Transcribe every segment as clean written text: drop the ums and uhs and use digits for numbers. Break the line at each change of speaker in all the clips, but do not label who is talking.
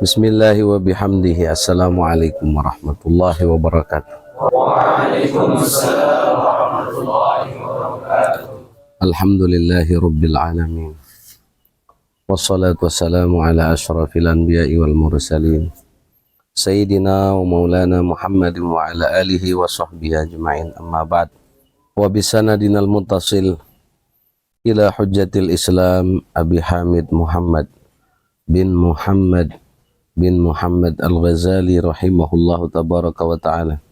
Bismillahi wa bihamdihi. Assalamualaikum warahmatullahi wabarakatuh.
Waalaikumsalam warahmatullahi wabarakatuh.
Alhamdulillahi rabbil alamin. Wassalatu wassalamu ala ashrafil anbiya'i wal mursalin Sayyidina wa maulana Muhammadin wa ala alihi wa sahbihi ajma'in. Amma ba'd. Wa bisanadinal muttasil ila hujjatil Islam Abi Hamid Muhammad bin Muhammad Al-Ghazali rahimahullahu tabaraka wa ta'ala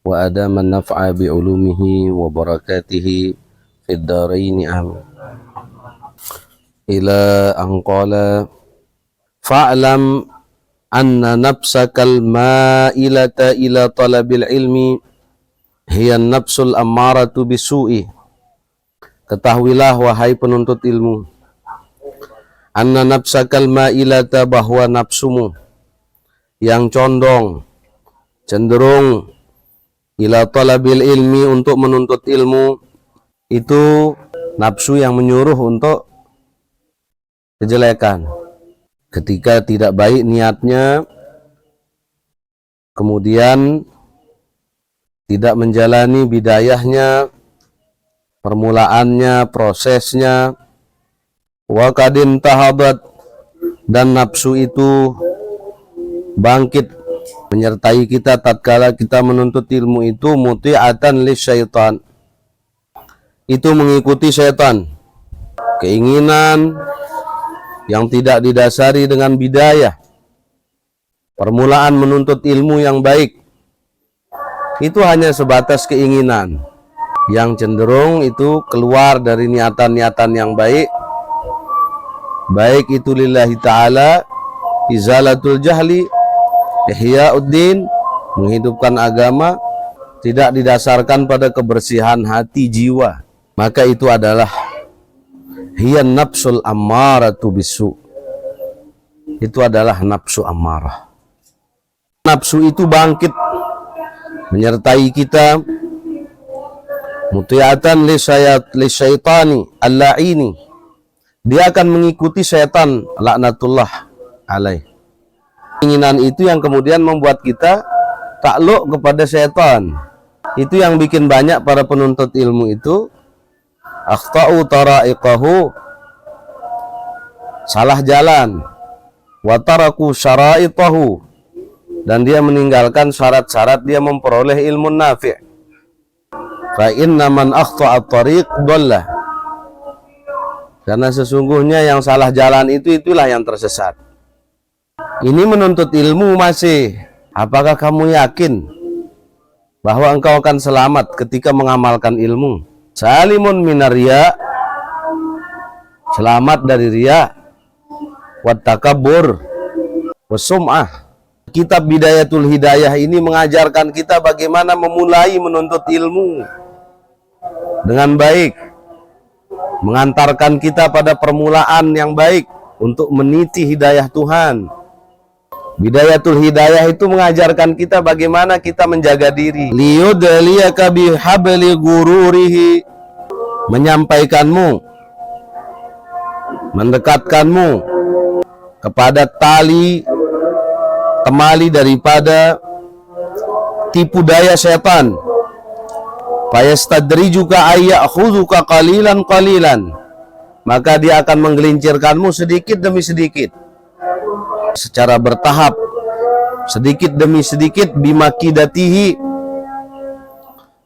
wa adaman naf'a bi ulumihi wa barakatihi fid daraini amin. Ila an qala fa'lam anna nafsakal ma'ilata ila talabil ilmi hiya nafsul ammaratu bisu'i. Ketahuilah wahai penuntut ilmu, anna nafsakal ma'ilata, bahwa nafsumu yang condong, cenderung ila talabil ilmi, untuk menuntut ilmu, itu nafsu yang menyuruh untuk kejelekan. Ketika tidak baik niatnya, kemudian tidak menjalani bidayahnya, permulaannya, prosesnya, wa kadin tahabat, dan nafsu itu bangkit menyertai kita tatkala kita menuntut ilmu itu, muti'atan lisyaitan, itu mengikuti syaitan. Keinginan yang tidak didasari dengan bidayah, permulaan menuntut ilmu yang baik, itu hanya sebatas keinginan yang cenderung itu keluar dari niatan-niatan yang baik, baik itu lillahi ta'ala, izalatul jahli, ihya'uddin, menghidupkan agama, tidak didasarkan pada kebersihan hati jiwa, maka itu adalah hiya nafsul ammaratu bisu, itu adalah nafsu ammarah. Nafsu itu bangkit menyertai kita, muti'atan lisyaitani al-la'ini, dia akan mengikuti syaitan laknatullah alaih. Keinginan itu yang kemudian membuat kita takluk kepada syaitan. Itu yang bikin banyak para penuntut ilmu itu akhta'u tara'iqahu, salah jalan, wa taraku syara'itahu, dan dia meninggalkan syarat-syarat dia memperoleh ilmu nafi'. Fa inna man akhta'a at-tariq dhalla, karena sesungguhnya yang salah jalan itulah yang tersesat. Ini menuntut ilmu masih, apakah kamu yakin bahwa engkau akan selamat ketika mengamalkan ilmu? Salimun minar riya, selamat dari riya, wat takabbur, wasum'ah. Kitab Bidayatul Hidayah ini mengajarkan kita bagaimana memulai menuntut ilmu dengan baik, mengantarkan kita pada permulaan yang baik untuk meniti hidayah Tuhan. Bidayatul Hidayah itu mengajarkan kita bagaimana kita menjaga diri. Liyudliyaka bihabli gururihi, menyampaikanmu, mendekatkanmu kepada temali daripada tipu daya setan. Fayastadrijuka ayyakhuzuka qalilan qalilan, maka dia akan menggelincirkanmu sedikit demi sedikit, secara bertahap, sedikit demi sedikit, bimakidatihi,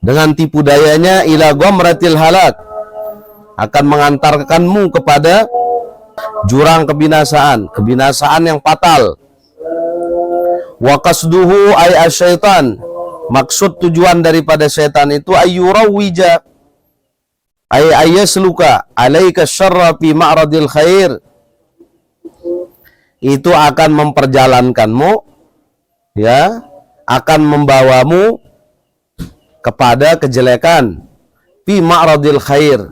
dengan tipu dayanya, ila ghamratil halak, akan mengantarkanmu kepada jurang kebinasaan yang fatal. Wa qasduhu ay asyaitan, maksud tujuan daripada syaitan itu ayyurawija ay ayasluka alaika syarra fi ma'radil khair, itu akan memperjalankanmu, ya, akan membawamu kepada kejelekan, fi ma'radil khair,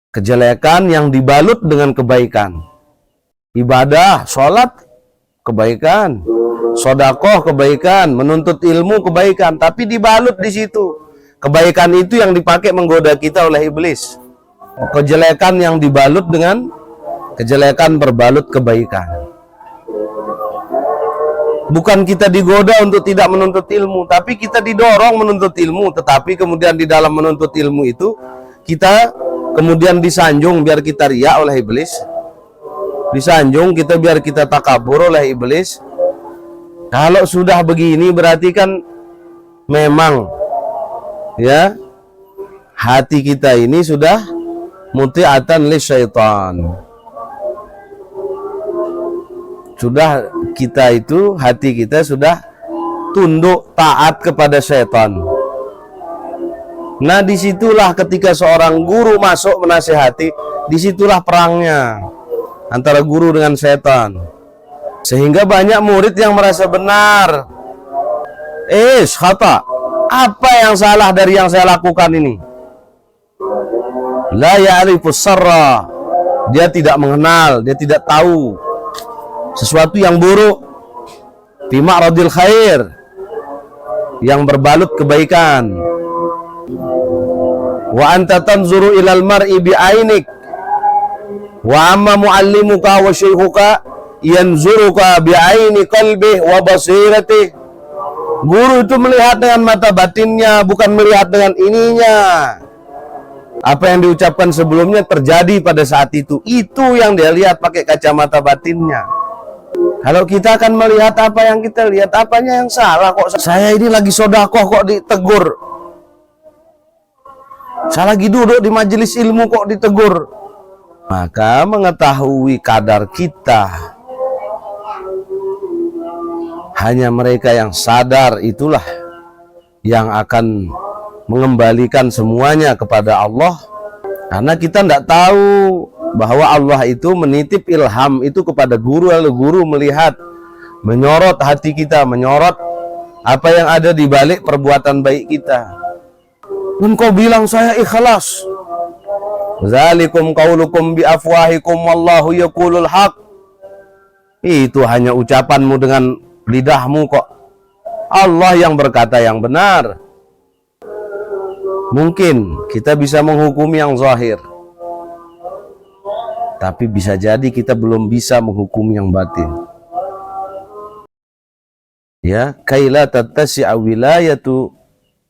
kejelekan yang dibalut dengan kebaikan. Ibadah, sholat, kebaikan, sedekah, kebaikan, menuntut ilmu, kebaikan, tapi dibalut di situ. Kebaikan itu yang dipakai menggoda kita oleh iblis. Kejelekan yang dibalut dengan kejelekan berbalut kebaikan. Bukan kita digoda untuk tidak menuntut ilmu, tapi kita didorong menuntut ilmu. Tetapi kemudian di dalam menuntut ilmu itu kita kemudian disanjung biar kita riya oleh iblis. Disanjung kita biar kita takabur oleh iblis. Kalau sudah begini berarti kan memang ya hati kita ini sudah muti'atan li syaitan. Sudah kita itu, hati kita sudah tunduk taat kepada syaitan. Nah disitulah ketika seorang guru masuk menasihati, disitulah perangnya antara guru dengan syaitan. Sehingga banyak murid yang merasa benar. Khata. Apa yang salah dari yang saya lakukan ini? La ya'rifus sarra. Dia tidak mengenal, dia tidak tahu sesuatu yang buruk, fi ma'radil khair, yang berbalut kebaikan. Wa anta tanzuru ilal mar'i bi'ainik, wa amma muallimuka wa syaikhuka yanzuruka bi'aini qalbih wa basirati. Guru itu melihat dengan mata batinnya, bukan melihat dengan ininya. Apa yang diucapkan sebelumnya terjadi pada saat itu yang dia lihat pakai kacamata batinnya. Kalau kita akan melihat apa yang kita lihat, apanya yang salah kok saya ini lagi sodakoh kok ditegur. Saya lagi duduk di majelis ilmu kok ditegur. Maka mengetahui kadar kita, hanya mereka yang sadar itulah yang akan mengembalikan semuanya kepada Allah. Karena kita tidak tahu bahwa Allah itu menitip ilham itu kepada guru, lalu guru melihat, menyorot hati kita, menyorot apa yang ada di balik perbuatan baik kita. Dan kau bilang saya ikhlas. Zalikum qaulukum bi afwahikum wallahu yaqulul haq. Itu hanya ucapanmu dengan lidahmu kok. Allah yang berkata yang benar. Mungkin kita bisa menghukumi yang zahir, tapi bisa jadi kita belum bisa menghukum yang batin. Ya, kaila tattasi'a wilayatu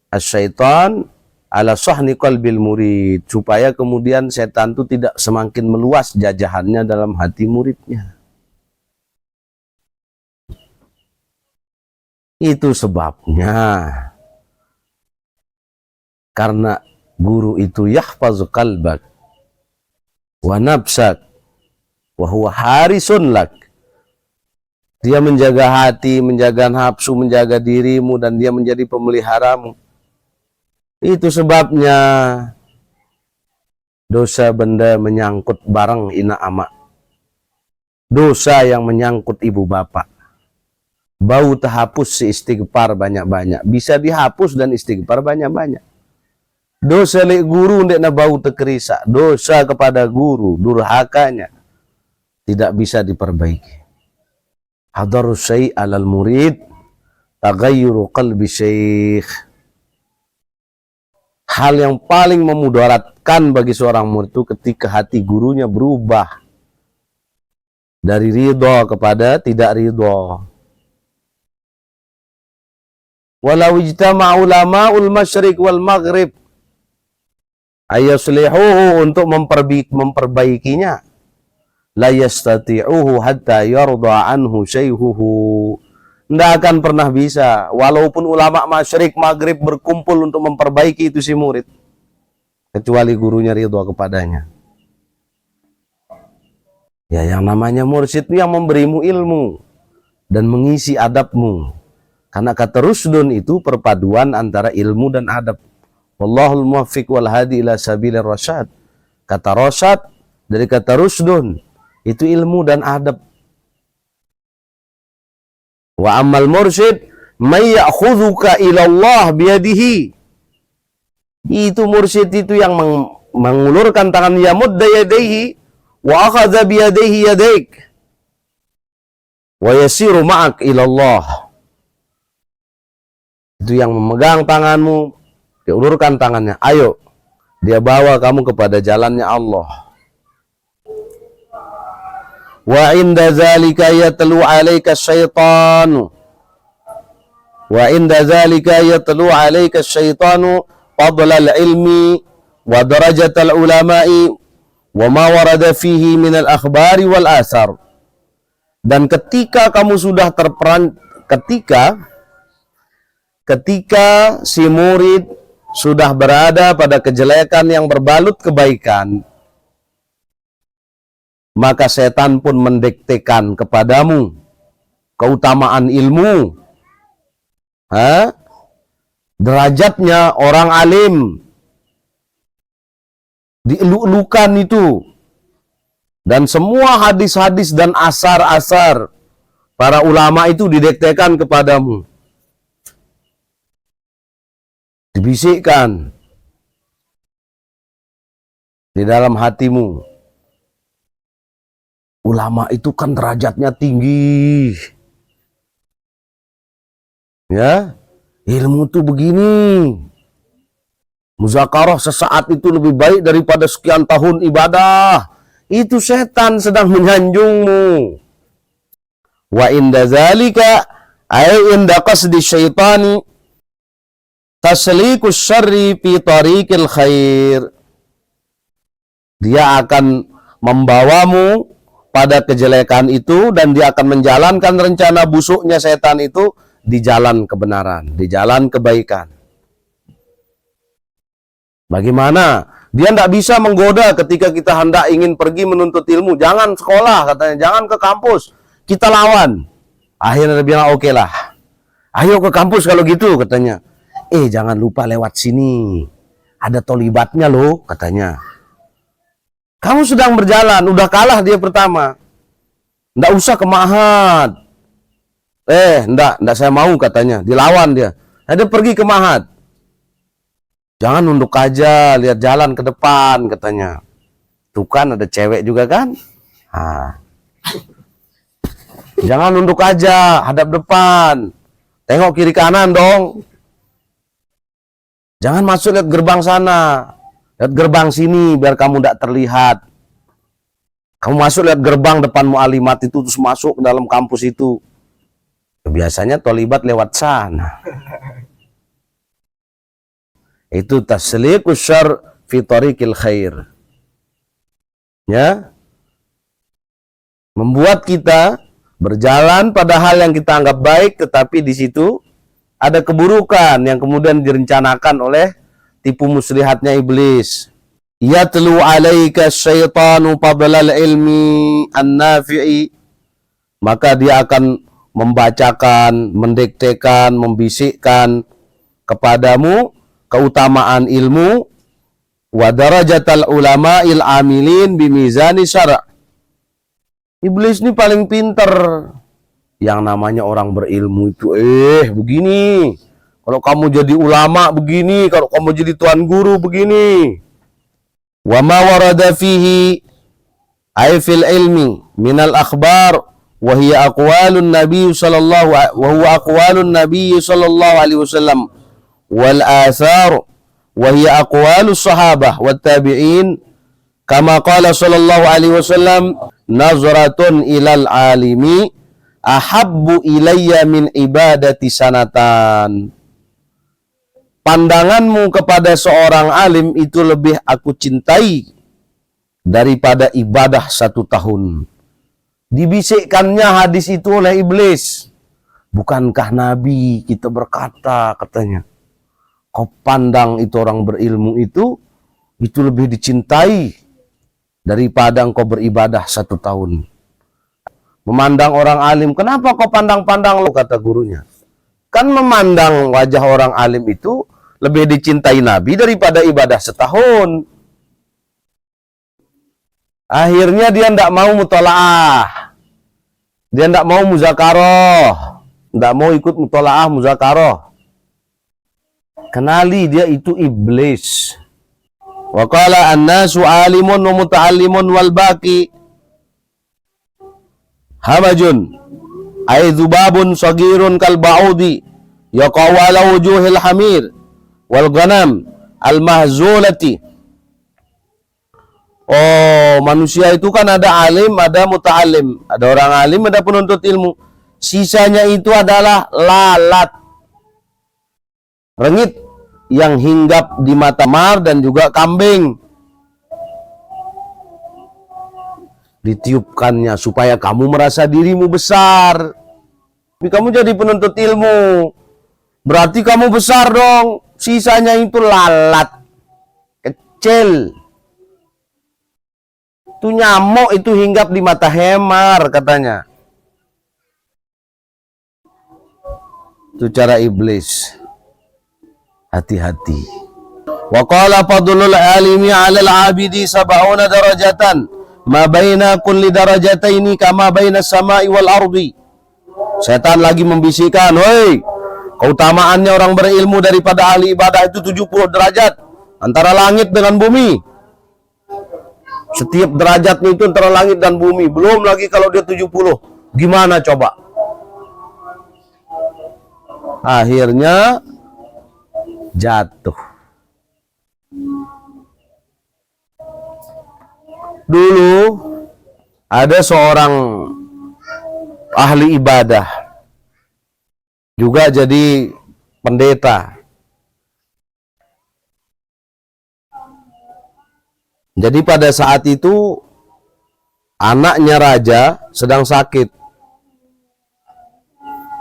asyaitan ala sahni qalbil murid, supaya kemudian setan itu tidak semakin meluas jajahannya dalam hati muridnya. Itu sebabnya karena guru itu yahfazu qalbak wa nafsak wa huwa harisun lak. Dia menjaga hati, menjaga nafsu, menjaga dirimu, dan dia menjadi pemeliharamu. Itu sebabnya dosa benda menyangkut barang ina ama, dosa yang menyangkut ibu bapak, bau terhapus si istighfar banyak-banyak, bisa dihapus dan istighfar banyak-banyak. Dosa li guru ndek na bau tekerisa, dosa kepada guru, durhakanya tidak bisa diperbaiki. Hadarus syai' alal murid taghayyuru qalbi syekh. Hal yang paling memudaratkan bagi seorang murid itu ketika hati gurunya berubah dari ridha kepada tidak ridha. Walau ijtama ulama'ul masyriq wal maghrib ayaslihuhu, untuk memperbaikinya, la yastati'uhu hatta yarda anhu syaihuhu. Tidak akan pernah bisa walaupun ulama masyrik maghrib berkumpul untuk memperbaiki itu si murid, kecuali gurunya ridha kepadanya. Ya, yang namanya mursyid yang memberimu ilmu dan mengisi adabmu. Karena kata rusdun itu perpaduan antara ilmu dan adab. Wallahul muwaffiq wal hadi ila sabilir rasyad. Kata rasyad dari kata rusdun itu ilmu dan adab. Wa ammal mursyid may ya'khudhuka ila Allah biyadihi. Itu mursyid itu yang mengulurkan tangan, yamudda yadayhi wa akhadha biyadayhi yadaik wa yasiru ma'ak ila Allah. Itu yang memegang tanganmu, dia ulurkan tangannya, ayo dia bawa kamu kepada jalannya Allah. Wa inda zalika yatlu 'alaika syaitanu Wa inda dzalika yatlu 'alaika asyaitanu fadlal ilmi wa darajatal ulama'i wa ma warada fihi minal akhbari wal athar. Dan ketika kamu sudah ketika si murid sudah berada pada kejelekan yang berbalut kebaikan, maka setan pun mendiktekan kepadamu keutamaan ilmu, derajatnya orang alim, dieluk-elukan itu, dan semua hadis-hadis dan asar-asar para ulama itu didiktekan kepadamu, dibisikkan di dalam hatimu. Ulama itu kan derajatnya tinggi, ya, ilmu tuh begini, muzakarah sesaat itu lebih baik daripada sekian tahun ibadah. Itu setan sedang menyanjungmu. Wa inda zalika ay inda qasdi syaitani taslikus syarri fi tariqil khair. Dia akan membawamu pada kejelekan itu, dan dia akan menjalankan rencana busuknya setan itu di jalan kebenaran, di jalan kebaikan. Bagaimana? Dia tidak bisa menggoda ketika kita hendak ingin pergi menuntut ilmu. Jangan sekolah, katanya. Jangan ke kampus. Kita lawan. Akhirnya dia bilang, oke lah. Ayo ke kampus kalau gitu, katanya. Jangan lupa lewat sini. Ada tolibatnya loh, katanya. Kamu sedang berjalan, udah kalah dia pertama. Nggak usah ke Ma'had. Nggak saya mau, katanya. Dilawan dia. Dia pergi ke Ma'had. Jangan nunduk aja, lihat jalan ke depan, katanya. Tuh kan ada cewek juga kan? Jangan nunduk aja, hadap depan. Tengok kiri kanan dong. Jangan masuk lihat gerbang sana. Lihat gerbang sini biar kamu tidak terlihat. Kamu masuk lihat gerbang depan mu'alimat itu, terus masuk ke dalam kampus itu. Biasanya tolibat lewat sana. Itu tasliqus syarr fi tariqil khair. Ya. Membuat kita berjalan pada hal yang kita anggap baik, tetapi di situ ada keburukan yang kemudian direncanakan oleh tipu muslihatnya iblis. Yatlu 'alaika syaitanu fadlal ilmi an-nafi'i. Maka dia akan membacakan, mendiktekan, membisikkan kepadamu keutamaan ilmu wa darajatal ulama'il amilin bimizani syara'. Iblis ini paling pinter. Yang namanya orang berilmu itu begini. Kalau kamu jadi ulama begini, kalau kamu jadi tuan guru begini. Wa ma warada fihi ay fil ilmi minal akhbar wa hiya aqwalun nabiy sallallahu alaihi wasallam wal athar wa hiya aqwalus sahabah wat tabi'in kama qala sallallahu alaihi wasallam nazratun ilal alimi ahabbu ilayya min ibadati sanatan. Pandanganmu kepada seorang alim itu lebih aku cintai daripada ibadah 1 tahun. Dibisikkannya hadis itu oleh iblis. Bukankah Nabi kita berkata, katanya, kau pandang itu orang berilmu itu lebih dicintai daripada engkau beribadah 1 tahun. Memandang orang alim, kenapa kau pandang-pandang lo, kata gurunya. Kan memandang wajah orang alim itu lebih dicintai Nabi daripada ibadah 1 tahun. Akhirnya dia tidak mau mutola'ah. Dia tidak mau muzakarah. Tidak mau ikut mutola'ah, muzakarah. Kenali dia itu iblis. Wa qala an-nasu alimun wa muta'allimun wal baqi hamajun ay dzubabun sagirun kal ba'udi yaqawala wujuhil hamir wal ghanam al mahzulati. Oh, manusia itu kan ada alim, ada muta'allim, ada orang alim, ada penuntut ilmu. Sisanya itu adalah lalat. Rengit yang hinggap di mata mar dan juga kambing. Ditiupkannya supaya kamu merasa dirimu besar. Tapi kamu jadi penuntut ilmu, berarti kamu besar dong. Sisanya itu lalat, kecil. Itu nyamuk itu hinggap di mata hemar katanya. Itu cara iblis. Hati-hati. Wa qala fadlul alimi 'alal 'abidi sab'una darajatan ma baina kulli darajataini kama baina samai wal ardi. Setan lagi membisikkan, "Woi, keutamaannya orang berilmu daripada ahli ibadah itu 70 derajat antara langit dengan bumi." Setiap derajatnya itu antara langit dan bumi. Belum lagi kalau dia 70. Gimana coba? Akhirnya jatuh. Dulu ada seorang ahli ibadah, juga jadi pendeta. Jadi pada saat itu anaknya raja sedang sakit.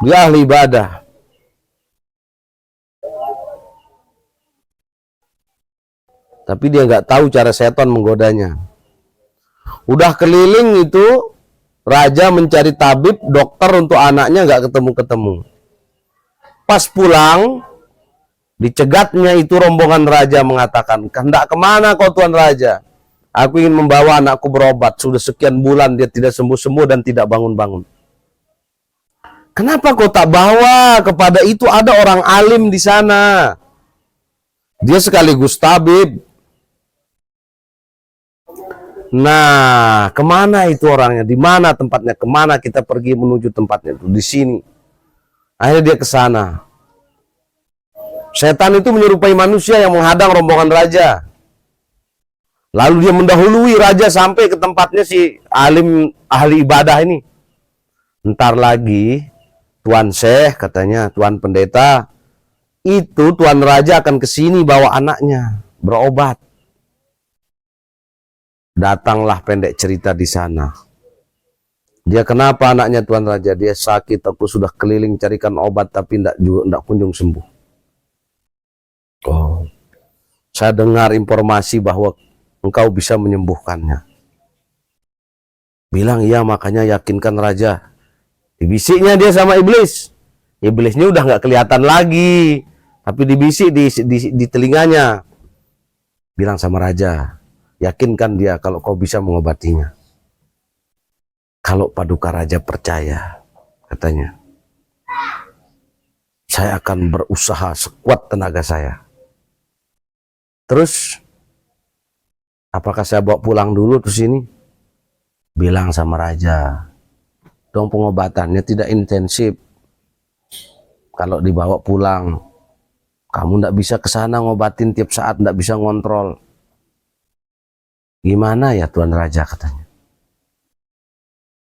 Dia ahli ibadah. Tapi dia nggak tahu cara setan menggodanya. Udah keliling itu raja mencari tabib, dokter untuk anaknya, nggak ketemu-ketemu. Pas pulang, dicegatnya itu rombongan raja mengatakan, "Hendak kemana kau Tuan Raja? Aku ingin membawa anakku berobat. Sudah sekian bulan dia tidak sembuh-sembuh dan tidak bangun-bangun." "Kenapa kau tak bawa? Kepada itu ada orang alim di sana. Dia sekaligus tabib." "Nah, kemana itu orangnya? Di mana tempatnya? Kemana kita pergi menuju tempatnya itu?" "Di sini." Akhirnya dia ke sana. Setan itu menyerupai manusia yang menghadang rombongan raja. Lalu dia mendahului raja sampai ke tempatnya si alim ahli ibadah ini. "Ntar lagi, Tuan Syekh," katanya, "Tuan Pendeta, itu Tuan Raja akan ke sini bawa anaknya berobat." Datanglah pendek cerita di sana. "Dia kenapa anaknya Tuan Raja?" "Dia sakit, aku sudah keliling carikan obat tapi tidak kunjung sembuh." "Oh, saya dengar informasi bahwa engkau bisa menyembuhkannya." Bilang, "Iya, makanya yakinkan Raja." Dibisiknya dia sama iblis. Iblisnya udah nggak kelihatan lagi, tapi dibisik di telinganya. Bilang sama Raja, yakinkan dia kalau kau bisa mengobatinya. Kalau Paduka Raja percaya, katanya, saya akan berusaha sekuat tenaga saya. Terus, apakah saya bawa pulang dulu ke sini? Bilang sama Raja, dong pengobatannya tidak intensif. Kalau dibawa pulang, kamu tidak bisa ke sana ngobatin tiap saat, tidak bisa ngontrol. Gimana ya Tuan Raja, katanya.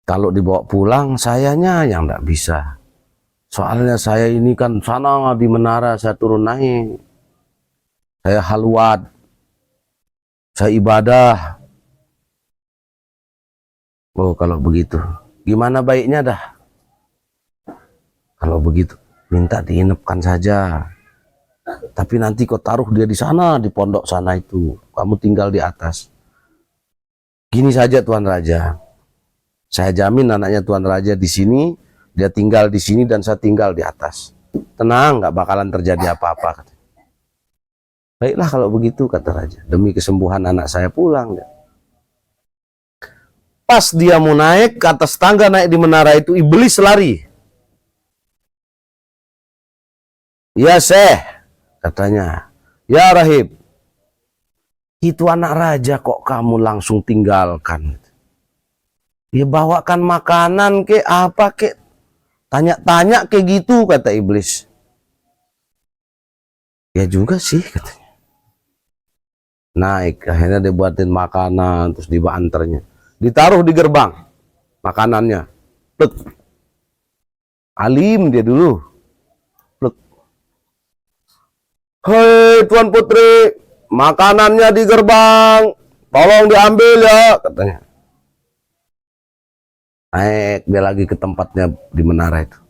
Kalau dibawa pulang, sayanya yang tidak bisa. Soalnya saya ini kan sana di menara, saya turun naik. Saya halwat. Saya ibadah. Oh, kalau begitu, gimana baiknya dah? Kalau begitu, minta diinapkan saja. Tapi nanti kau taruh dia di sana, di pondok sana itu. Kamu tinggal di atas. Gini saja Tuan Raja, saya jamin anaknya Tuan Raja di sini, dia tinggal di sini dan saya tinggal di atas. Tenang, nggak bakalan terjadi apa-apa. Baiklah kalau begitu, kata Raja. Demi kesembuhan anak saya pulang. Pas dia mau naik ke atas tangga, naik di menara itu, iblis lari. "Ya Syekh," katanya, "ya Rahib, itu anak raja kok kamu langsung tinggalkan? Ya bawakan makanan ke apa ke, tanya-tanya kayak gitu," kata iblis. "Ya juga sih," katanya. Naik, akhirnya dibuatin makanan, terus diantarnya, ditaruh di gerbang makanannya. Plek. Alim dia dulu. Plek. Hei Tuan Putri, makanannya di gerbang, tolong diambil ya, katanya. Naik dia lagi ke tempatnya di menara itu.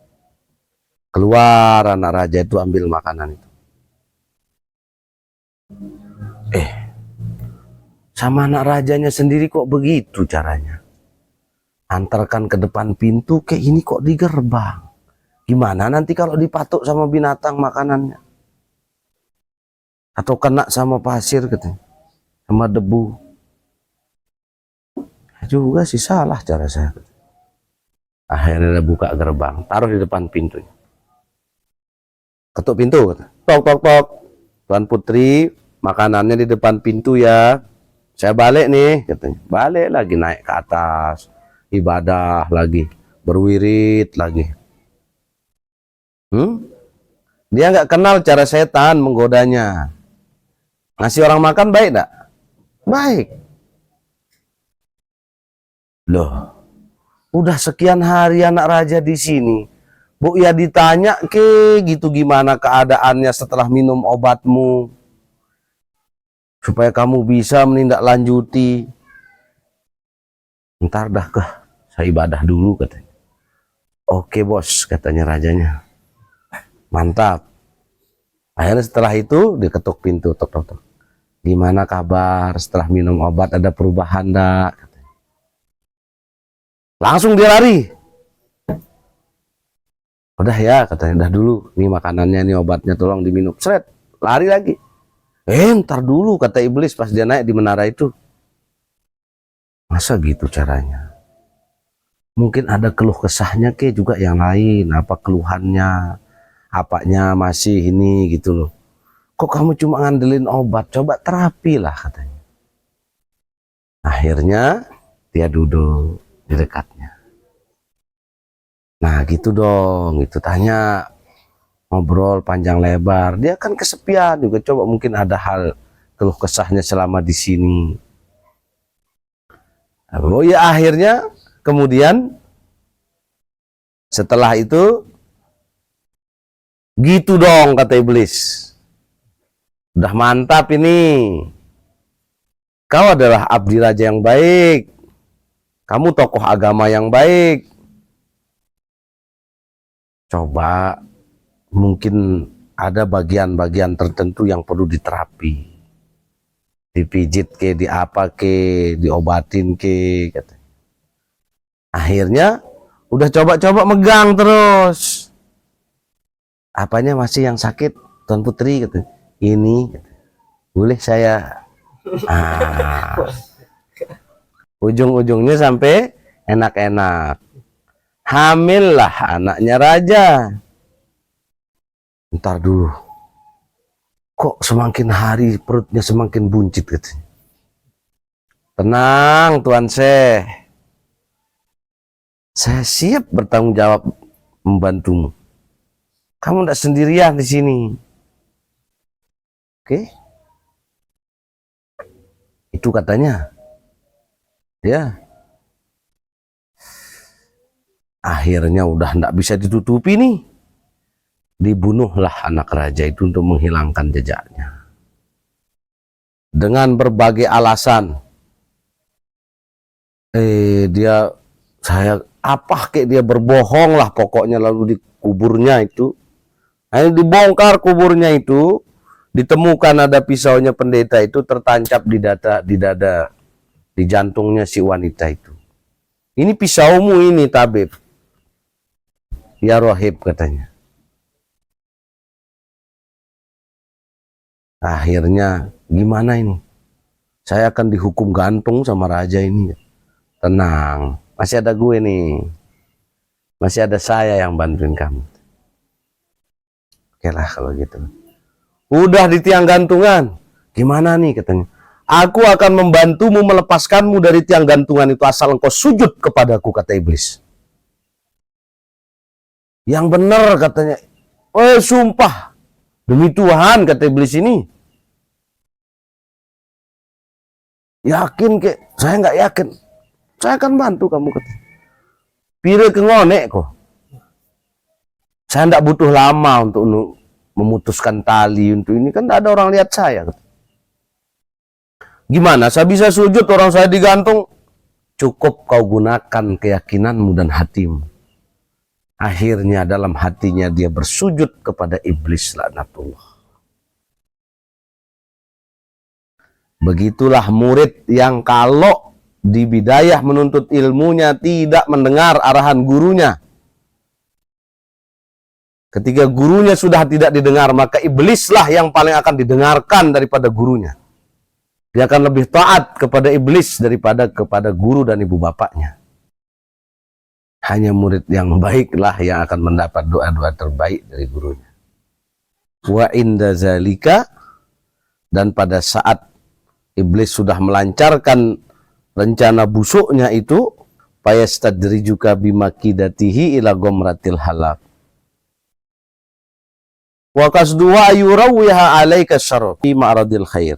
Keluar anak raja itu ambil makanan itu. Sama anak rajanya sendiri kok begitu caranya. Antarkan ke depan pintu, kayak ini kok di gerbang. Gimana nanti kalau dipatuk sama binatang makanannya? Atau kena sama pasir katanya, sama debu. Juga sih salah cara saya. Akhirnya dia buka gerbang, taruh di depan pintunya. Ketuk pintu, kata. Tok tok tok. Tuan Putri, makanannya di depan pintu ya. Saya balik nih, katanya. Balik lagi, naik ke atas, ibadah lagi, berwirid lagi. Dia nggak kenal cara setan menggodanya. Ngasih orang makan baik nggak? Baik. Loh, udah sekian hari anak raja di sini. Bu ya ditanya ke gitu gimana keadaannya setelah minum obatmu, supaya kamu bisa menindaklanjuti. Ntar dah saya ibadah dulu, katanya. Oke bos, katanya rajanya. Mantap. Akhirnya setelah itu diketuk pintu, tok tok tok. Gimana kabar setelah minum obat, ada perubahan enggak? Langsung dia lari. Udah ya, katanya, dah dulu. Nih makanannya, nih obatnya, tolong diminum. Seret, lari lagi. Ntar dulu, kata iblis pas dia naik di menara itu. Masa gitu caranya? Mungkin ada keluh kesahnya ke juga yang lain. Apa keluhannya? Apanya masih ini gitu loh. Kok kamu cuma ngandelin obat? Coba terapi lah, katanya. Akhirnya dia duduk di dekatnya. Nah gitu dong, itu tanya, ngobrol panjang lebar. Dia kan kesepian juga, coba mungkin ada hal keluh kesahnya selama di sini. Oh ya, akhirnya kemudian setelah itu gitu dong, kata iblis. Udah mantap ini. Kau adalah abdi raja yang baik. Kamu tokoh agama yang baik. Coba mungkin ada bagian-bagian tertentu yang perlu diterapi. Dipijit ke, di apa ke, diobatin ke, kata. Akhirnya udah coba-coba megang terus. Apanya masih yang sakit, Tuan Putri, kata. Ini, kata. Boleh saya. Ujung-ujungnya sampai enak-enak. Hamil lah anaknya raja. Ntar dulu. Kok semakin hari perutnya semakin buncit, katanya. Tenang Tuan Syekh. Saya siap bertanggung jawab membantumu. Kamu tidak sendirian di sini. Oke? Itu katanya. Ya. Akhirnya udah tidak bisa ditutupi nih. Dibunuhlah anak raja itu untuk menghilangkan jejaknya. Dengan berbagai alasan. Dia berbohong lah pokoknya, lalu dikuburnya itu. Akhirnya dibongkar kuburnya itu. Ditemukan ada pisaunya pendeta itu tertancap di dada, di jantungnya si wanita itu. Ini pisaumu ini, tabib. Ya rohib, katanya. Akhirnya gimana ini? Saya akan dihukum gantung sama raja ini. Tenang, masih ada gue nih. Masih ada saya yang bantuin kamu. Oke lah kalau gitu. Udah di tiang gantungan. Gimana nih, katanya. Aku akan membantumu melepaskanmu dari tiang gantungan itu asal engkau sujud kepadaku, kata iblis. Yang benar, katanya. Sumpah. Demi Tuhan, kata iblis ini. Yakin ke? Saya nggak yakin. Saya akan bantu kamu, katanya. Pire ke ngonek kok. Saya nggak butuh lama untuk memutuskan tali untuk ini, kan tidak ada orang lihat saya. Gimana saya bisa sujud orang saya digantung? Cukup kau gunakan keyakinanmu dan hatimu. Akhirnya dalam hatinya dia bersujud kepada iblis laknatullah. Begitulah murid yang kalau di bidayah menuntut ilmunya tidak mendengar arahan gurunya. Ketika gurunya sudah tidak didengar, maka iblislah yang paling akan didengarkan daripada gurunya. Dia akan lebih taat kepada iblis daripada kepada guru dan ibu bapaknya. Hanya murid yang baiklah yang akan mendapat doa-doa terbaik dari gurunya. Wa inda zalika, dan pada saat iblis sudah melancarkan rencana busuknya itu, payastadrijuka bimakidatihi ila gomratil halak. Wa kasduwa yurawwiha alaika syarr fi ma'radil khair.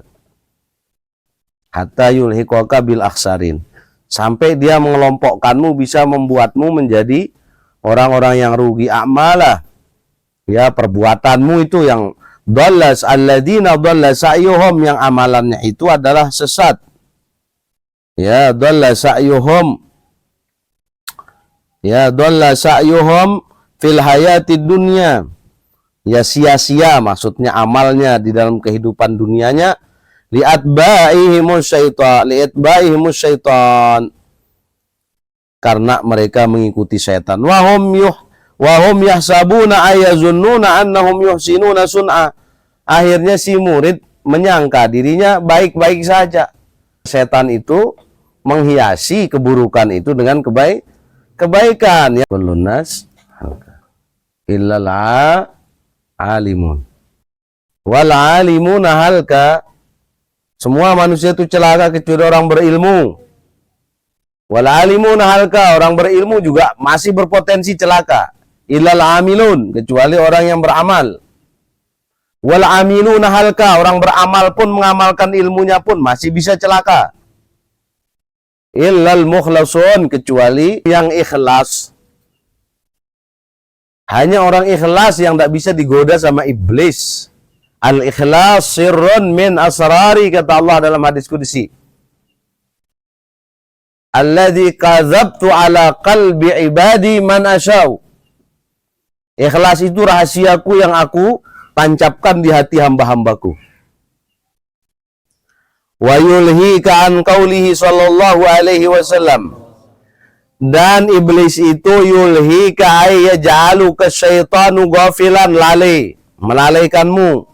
Hatta yulhiqaka bil akhsarin. Sampai dia mengelompokkanmu, bisa membuatmu menjadi orang-orang yang rugi amalah. Ya, perbuatanmu itu yang dallas alladzina dalla sa'yuhum, yang amalannya itu adalah sesat. Ya, dalla sa'yuhum. Ya, dalla sa'yuhum fil hayatid dunya. Ya, sia-sia maksudnya amalnya di dalam kehidupan dunianya. Li'atba'ihimus syaitan, karena mereka mengikuti setan. Wahum yahsabuna ayazunnuna annahum yuhsinuna sun'a. Akhirnya si murid menyangka dirinya baik-baik saja. Setan itu menghiasi keburukan itu dengan kebaikan. Ya, kullunas illal alimun wal alimuna halka. Semua manusia itu celaka kecuali orang berilmu. Wal alimuna halka, orang berilmu juga masih berpotensi celaka. Illal amilun, kecuali orang yang beramal. Wal amiluna halka, orang beramal pun mengamalkan ilmunya pun masih bisa celaka. Illal mukhlasun, kecuali yang ikhlas. Hanya orang ikhlas yang tidak bisa digoda sama iblis. Al-ikhlas sirrun min asrari, kata Allah dalam hadis qudsi. Alladzi kadzabtu ala qalbi ibadi man asyau. Ikhlas itu rahasiaku yang aku tancapkan di hati hamba-hambaku. Wa yulhika an qaulihi sallallahu alaihi wasallam. Dan iblis itu yulhika ay yaj'aluka syaitanu ghafilan, lalai, melalaikanmu.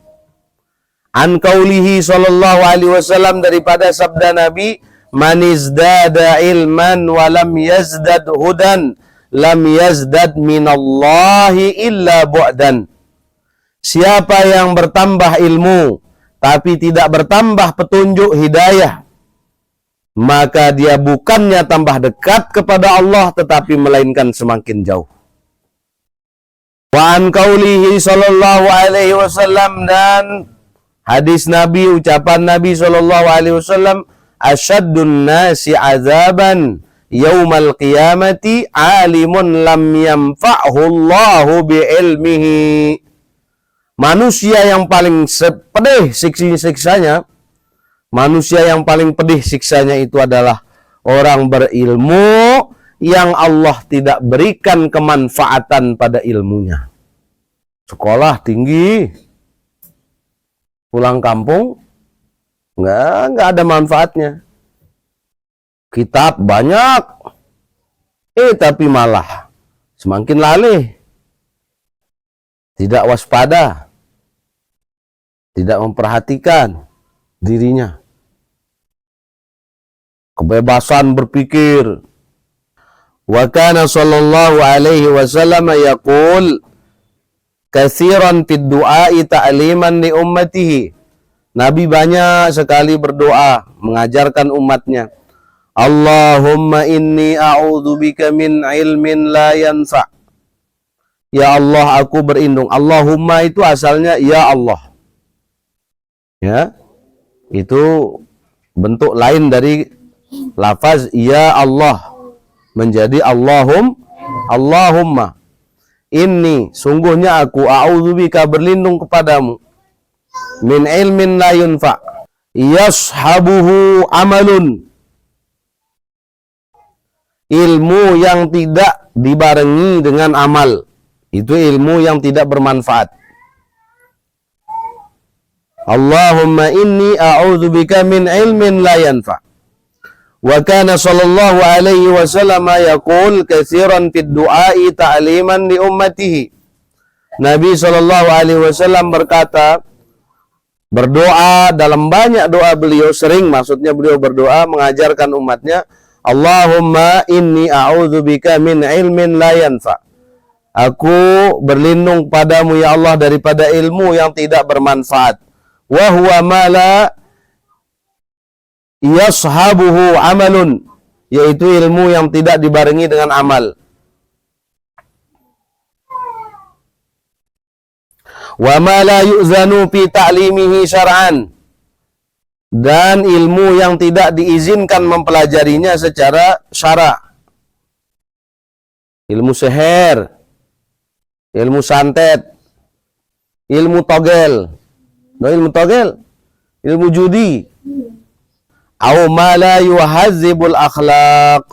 An qaulihi sallallahu alaihi wasallam, daripada sabda Nabi, man izdada ilman wa lam yazdad hudan lam yazdad minallahi illa bu'dan. Siapa yang bertambah ilmu tapi tidak bertambah petunjuk hidayah, maka dia bukannya tambah dekat kepada Allah tetapi melainkan semakin jauh. Wa an qaulihi sallallahu alaihi wasallam, dan hadis Nabi, ucapan Nabi sallallahu alaihi wasallam, asyaddun nasi azaban yaumal qiyamati alimun lam yanfa'hu Allahu bi ilmihi. Manusia yang paling pedih siksanya, manusia yang paling pedih siksanya itu adalah orang berilmu yang Allah tidak berikan kemanfaatan pada ilmunya. Sekolah tinggi, pulang kampung nggak ada manfaatnya. Kitab banyak, tapi malah semakin lalai, tidak waspada, tidak memperhatikan dirinya. Kebebasan berpikir. Wa kana sallallahu alaihi wasallam yaqul katsiran fid du'a'i ta'liman li ummatihi. Nabi banyak sekali berdoa mengajarkan umatnya. Allahumma inni a'udzubika min ilmin la yanfa'. Ya Allah, aku berlindung. Allahumma itu asalnya ya Allah. Ya. Itu bentuk lain dari lafaz ya Allah menjadi Allahumma. inni sungguhnya aku a'udzubika berlindung kepadamu min ilmin la yunfa yashabuhu amalun, ilmu yang tidak dibarengi dengan amal, itu ilmu yang tidak bermanfaat. Allahumma inni a'udzubika min ilmin la yanfa. Wa kana sallallahu alaihi wasallam yaqul katsiran fid du'a'i ta'liman li ummatihi. Nabi sallallahu alaihi wasallam berkata, berdoa dalam banyak doa beliau, sering maksudnya beliau berdoa mengajarkan umatnya, Allahumma inni a'udzubika min ilmin la yanfa. Aku berlindung padamu ya Allah daripada ilmu yang tidak bermanfaat. Wa huwa ma la yashabuhu amalun, yaitu ilmu yang tidak dibarengi dengan amal. Wa ma la yu'zanu fi ta'limihi syar'an, dan ilmu yang tidak diizinkan mempelajarinya secara syara'. Ilmu seher, ilmu santet, ilmu togel, ilmu judi, au ma la yuhazzibul akhlaq,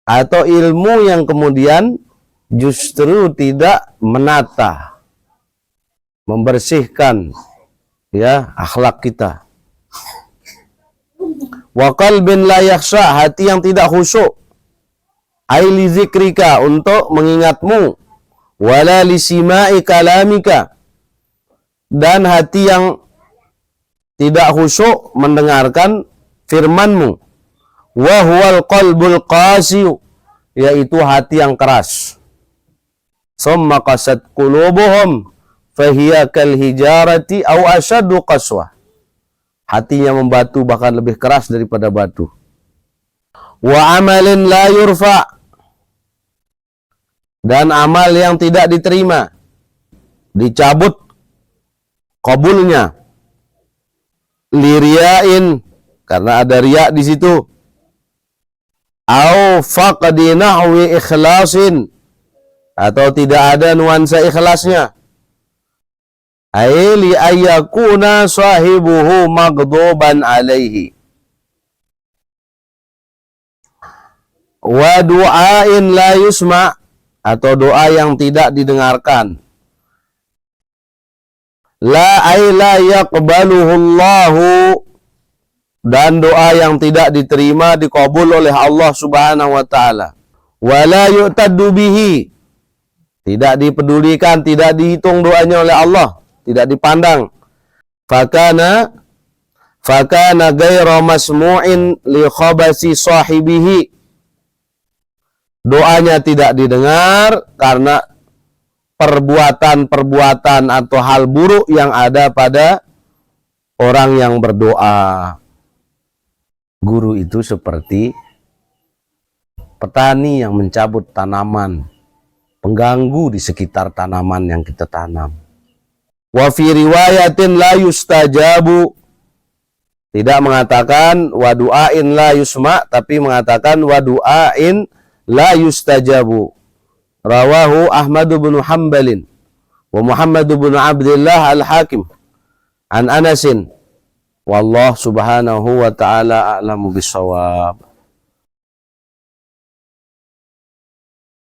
atau ilmu yang kemudian justru tidak menata, membersihkan ya akhlak kita. Wa qalbin la yakhsha, hati yang tidak khusyuk, ai li zikrika, untuk mengingatmu, wala li sima'i kalamika, dan hati yang tidak khusyuk mendengarkan firmanmu. Wa huwal qalbul qasiy, yaitu hati yang keras. Summa qasat qulubuhum fahiya kal hijarati aw ashaddu qaswah, hatinya membatu, bahkan lebih keras daripada batu. Wa amalin la yurfa, dan amal yang tidak diterima, dicabut qabulnya. Liriyain, karena ada riya di situ. Au faqdi nahwi ikhlasin, atau tidak ada nuansa ikhlasnya. Ai li ayyakuna sahibuhu maghduban alaihi. Wa du'ain la yusma, atau doa yang tidak didengarkan. La ay la yaqbaluhu Allahu, dan doa yang tidak diterima dikabul oleh Allah Subhanahu wa taala. Wa la yu'taddu bihi, tidak dipedulikan, tidak dihitung doanya oleh Allah, tidak dipandang. Fakana ghairu masmu'in li khabasi sahibihi, doanya tidak didengar karena perbuatan-perbuatan atau hal buruk yang ada pada orang yang berdoa. Guru itu seperti petani yang mencabut tanaman, pengganggu di sekitar tanaman yang kita tanam. Wa fi riwayatin la yustajabu, tidak mengatakan wa du'ain la yusma, tapi mengatakan wa du'ain la yustajabu. Rawahu Ahmad bin Hanbalin wa Muhammad bin Abdullah al-Hakim an Anasin. Wallahu subhanahu wa ta'ala a'lamu bisawab.